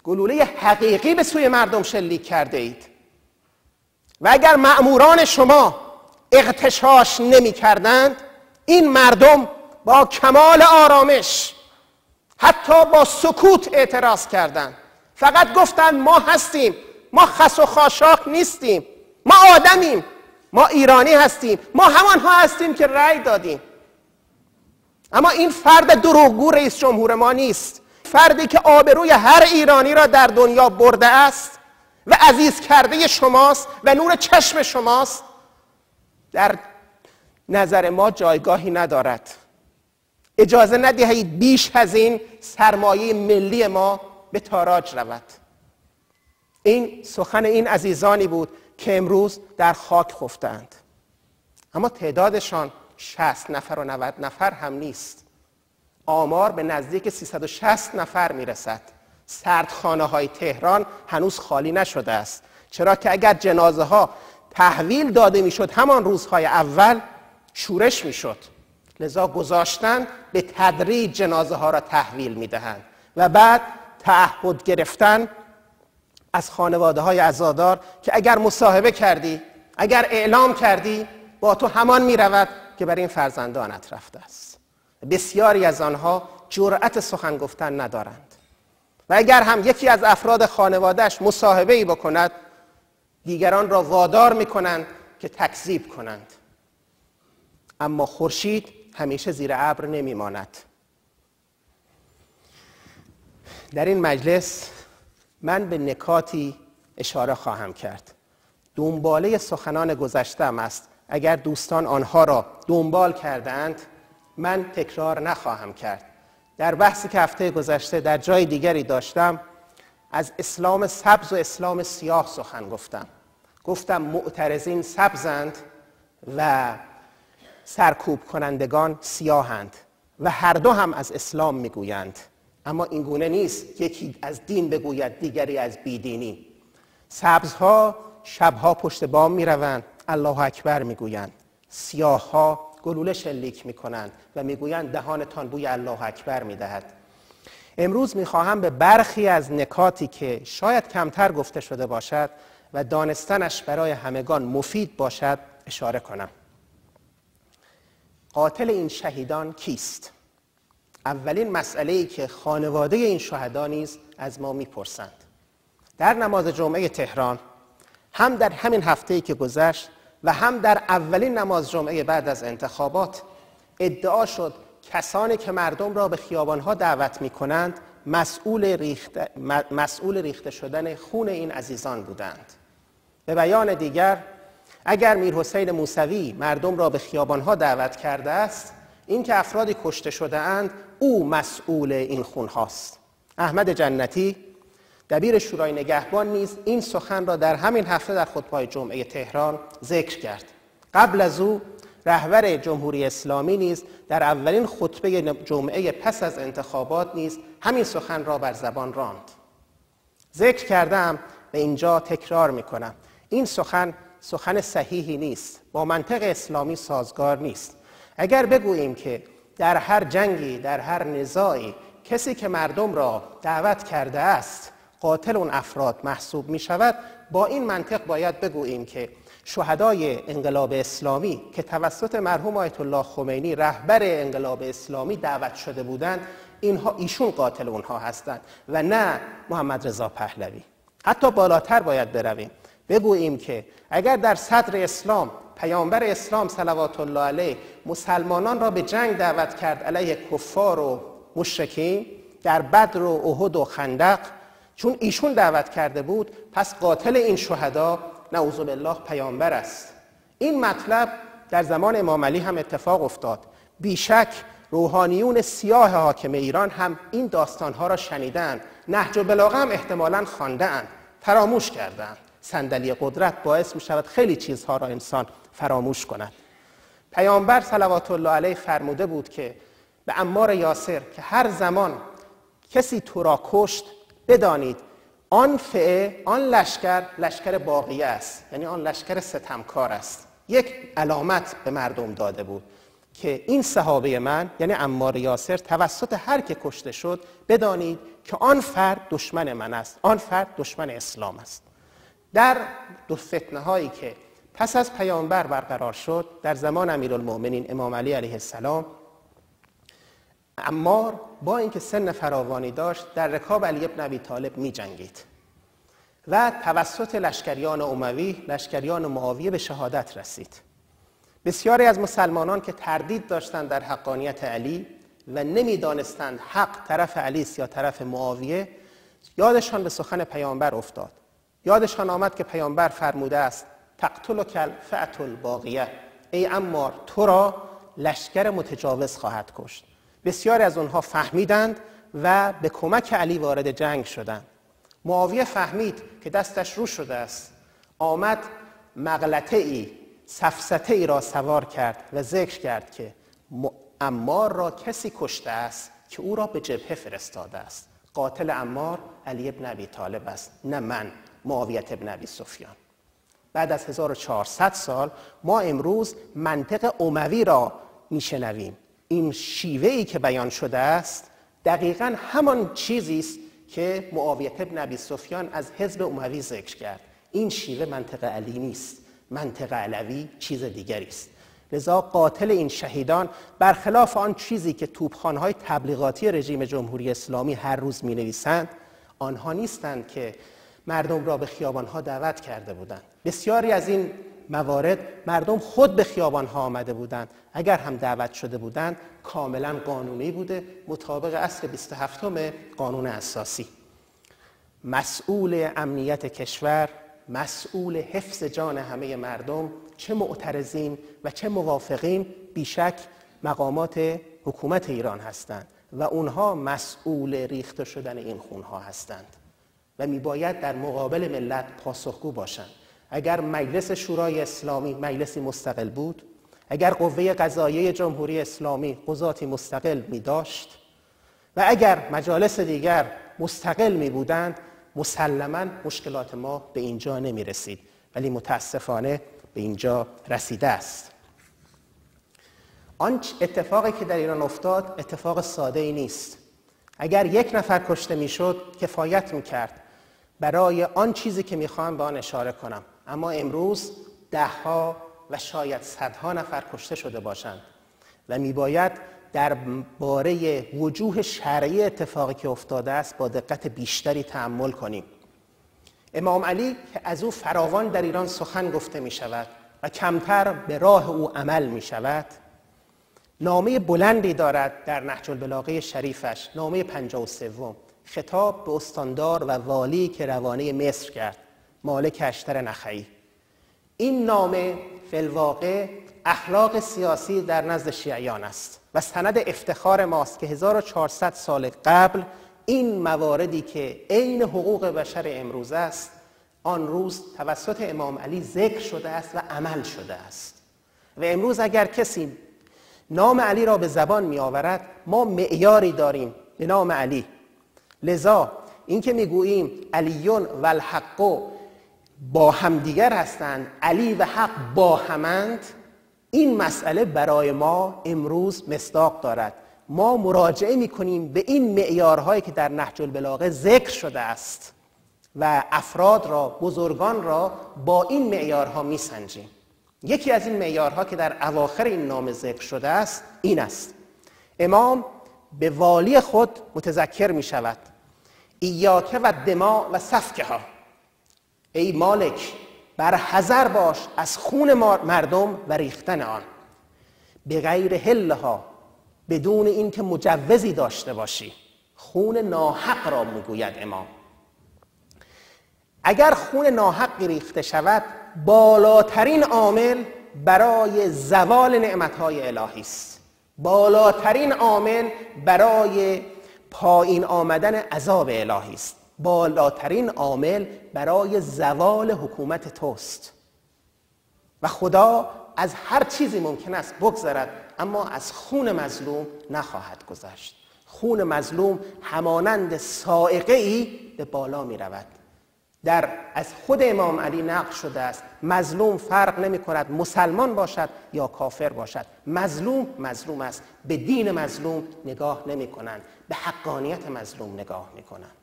گلوله حقیقی به سوی مردم شلیک کرده اید. و اگر مأموران شما اغتشاش نمی کردند، این مردم با کمال آرامش، حتی با سکوت اعتراض کردند. فقط گفتند ما هستیم، ما خس و خاشاک نیستیم، ما آدمیم، ما ایرانی هستیم، ما همانها هستیم که رأی دادیم. اما این فرد دروغگو رئیس جمهور ما نیست. فردی که آبروی هر ایرانی را در دنیا برده است و عزیز کرده شماست و نور چشم شماست، در نظر ما جایگاهی ندارد. اجازه ندهید بیش از این سرمایه ملی ما به تاراج رود. این سخن این عزیزانی بود که امروز در خاک خفتند. اما تعدادشان 60 نفر و 90 نفر هم نیست. آمار به نزدیک 360 نفر میرسد. سردخانه های تهران هنوز خالی نشده است، چرا که اگر جنازه ها تحویل داده میشد همان روزهای اول شورش میشد. لذا گذاشتن به تدریج جنازه ها را تحویل میدهند و بعد تعهد گرفتن از خانواده های عزادار که اگر مصاحبه کردی، اگر اعلام کردی، با تو همان میرود که بر این فرزندانت رفته است. بسیاری از آنها جرأت سخن گفتن ندارند و اگر هم یکی از افراد خانوادهش مصاحبه‌ای بکند، دیگران را وادار میکنند که تکذیب کنند. اما خورشید همیشه زیر ابر نمیماند. در این مجلس من به نکاتی اشاره خواهم کرد. دنباله سخنان گذشته‌ام است. اگر دوستان آنها را دنبال کردند، من تکرار نخواهم کرد. در بحثی که هفته گذشته در جای دیگری داشتم، از اسلام سبز و اسلام سیاه سخن گفتم معترضین سبزند و سرکوب کنندگان سیاهند و هر دو هم از اسلام میگویند. اما این گونه نیست یکی از دین بگوید دیگری از بیدینی. سبزها شبها پشت بام میروند، الله اکبر میگویند. سیاهها گلوله شلیک میکنند و میگویند دهانتان بوی الله اکبر میدهد. امروز میخواهم به برخی از نکاتی که شاید کمتر گفته شده باشد و دانستنش برای همگان مفید باشد اشاره کنم. قاتل این شهیدان کیست؟ اولین مسئله‌ای که خانواده این شهدا نیز از ما میپرسند. در نماز جمعه تهران، هم در همین هفته‌ای که گذشت و هم در اولین نماز جمعه بعد از انتخابات، ادعا شد کسانی که مردم را به خیابان‌ها دعوت می‌کنند مسئول ریخته شدن خون این عزیزان بودند. به بیان دیگر، اگر میرحسین موسوی مردم را به خیابان‌ها دعوت کرده است، این که افرادی کشته شده اند، او مسئول این خون هاست. احمد جنتی، دبیر شورای نگهبان، نیز این سخن را در همین هفته در خطبه جمعه تهران ذکر کرد. قبل از او رهبر جمهوری اسلامی نیز در اولین خطبه جمعه پس از انتخابات نیز همین سخن را بر زبان راند. ذکر کردم و اینجا تکرار میکنم، این سخن صحیحی نیست، با منطق اسلامی سازگار نیست. اگر بگوییم که در هر جنگی، در هر نزاعی، کسی که مردم را دعوت کرده است قاتل اون افراد محسوب می شود، با این منطق باید بگوییم که شهدای انقلاب اسلامی که توسط مرحوم آیت الله خمینی رهبر انقلاب اسلامی دعوت شده بودند، ایشون قاتل اونها هستند و نه محمد رضا پهلوی. حتی بالاتر باید برویم، بگوییم که اگر در صدر اسلام پیامبر اسلام صلوات الله علیه مسلمانان را به جنگ دعوت کرد علیه کفار و مشرکین در بدر و احد و خندق، چون ایشون دعوت کرده بود، پس قاتل این شهدا نعوذ بالله پیامبر است. این مطلب در زمان امام علی هم اتفاق افتاد. بیشک روحانیون سیاه حاکم ایران هم این داستانها را شنیدند، نهج البلاغه هم احتمالاً خواندند، فراموش کردند. صندلی قدرت باعث می شود خیلی چیزها را انسان فراموش کند. پیامبر صلوات الله علیه فرموده بود که به عمار یاسر که هر زمان کسی تو را کشت، بدانید آن فئه، آن لشکر باقیه است، یعنی آن لشکر ستمکار است. یک علامت به مردم داده بود که این صحابه من یعنی عمار یاسر توسط هر که کشته شد بدانید که آن فرد دشمن من است، آن فرد دشمن اسلام است. در دو فتنه هایی که پس از پیامبر برقرار شد در زمان امیرالمؤمنین امام علی علیه السلام، عمار با اینکه سن فراوانی داشت در رکاب علی ابن ابی طالب می جنگید و توسط لشکریان اموی، لشکریان معاویه به شهادت رسید. بسیاری از مسلمانان که تردید داشتند در حقانیت علی و نمیدانستند حق طرف علی است یا طرف معاویه، یادشان به سخن پیامبر افتاد. یادشان آمد که پیامبر فرموده است تقتلک الفئة الباغیه، ای عمار تو را لشکر متجاوز خواهد کشت. بسیاری از اونها فهمیدند و به کمک علی وارد جنگ شدند. معاویه فهمید که دستش رو شده است، آمد مغلطه‌ای، سفسطه‌ای را سوار کرد و ذکر کرد که عمار را کسی کشته است که او را به جبهه فرستاده است. قاتل عمار علی ابن ابی طالب است، نه من معاویه ابن ابی سفیان. بعد از 1400 سال ما امروز منطق اموی را میشنویم. این شیوه‌ای که بیان شده است دقیقاً همان چیزی است که معاویه ابن ابی سفیان از حزب اموی ذکر کرد. این شیوه منطق علی نیست، منطق علوی چیز دیگری است. لذا قاتل این شهیدان برخلاف آن چیزی که توپخانه‌های تبلیغاتی رژیم جمهوری اسلامی هر روز می‌نویسند، آنها نیستند که مردم را به خیابان‌ها دعوت کرده بودند. بسیاری از این موارد مردم خود به خیابان‌ها آمده بودند. اگر هم دعوت شده بودند کاملا قانونی بوده، مطابق اصل 27 قانون اساسی. مسئول امنیت کشور، مسئول حفظ جان همه مردم، چه معترضین و چه موافقین، بیشک مقامات حکومت ایران هستند و اونها مسئول ریخته شدن این خونها هستند و میباید در مقابل ملت پاسخگو باشند. اگر مجلس شورای اسلامی مجلسی مستقل بود، اگر قوه قضاییه جمهوری اسلامی قضاتی مستقل می داشت و اگر مجالس دیگر مستقل می بودند، مسلماً مشکلات ما به اینجا نمی رسید، ولی متاسفانه به اینجا رسیده است. آن اتفاقی که در ایران افتاد اتفاق ساده ای نیست. اگر یک نفر کشته می شد کفایت می کرد برای آن چیزی که می خواهم به آن اشاره کنم، اما امروز دهها و شاید صدها نفر کشته شده باشند و می باید در باره وجوه شرعی اتفاقی که افتاده است با دقت بیشتری تأمل کنیم. امام علی که از او فراوان در ایران سخن گفته می شود و کمتر به راه او عمل می شود، نامه بلندی دارد در نهج البلاغه شریفش، نامه 53، خطاب به استاندار و والی که روانه مصر کرد، مالک اشتر نخعی. این نامه فی الواقع اخلاق سیاسی در نزد شیعیان است و سند افتخار ماست که 1400 سال قبل این مواردی که عین حقوق بشر امروز است، آن روز توسط امام علی ذکر شده است و عمل شده است. و امروز اگر کسی نام علی را به زبان می آورد، ما معیاری داریم به نام علی. لذا این که میگوییم علیون و الحق با همدیگر هستند، علی و حق با همند، این مسئله برای ما امروز مصداق دارد. ما مراجعه میکنیم به این معیارهایی که در نهج البلاغه ذکر شده است و افراد را، بزرگان را با این معیارها میسنجیم. یکی از این معیارها که در اواخر این نامه ذکر شده است این است: امام به والی خود متذکر می شود ایاک و دماء و سفکها، ای مالک بر حذر باش از خون مردم و ریختن آن، به غیر حلها، بدون اینکه مجوزی داشته باشی. خون ناحق را میگوید امام. اگر خون ناحق ریخته شود، بالاترین عامل برای زوال نعمتهای الهی است، بالاترین عامل برای پایین آمدن عذاب الهی است، بالاترین عامل برای زوال حکومت توست و خدا از هر چیزی ممکن است بگذرد، اما از خون مظلوم نخواهد گذشت. خون مظلوم همانند صاعقه‌ای به بالا می رود. از خود امام علی نقل شده است مظلوم فرق نمی کند مسلمان باشد یا کافر باشد، مظلوم است. به دین مظلوم نگاه نمی کنند، به حقانیت مظلوم نگاه می کنند.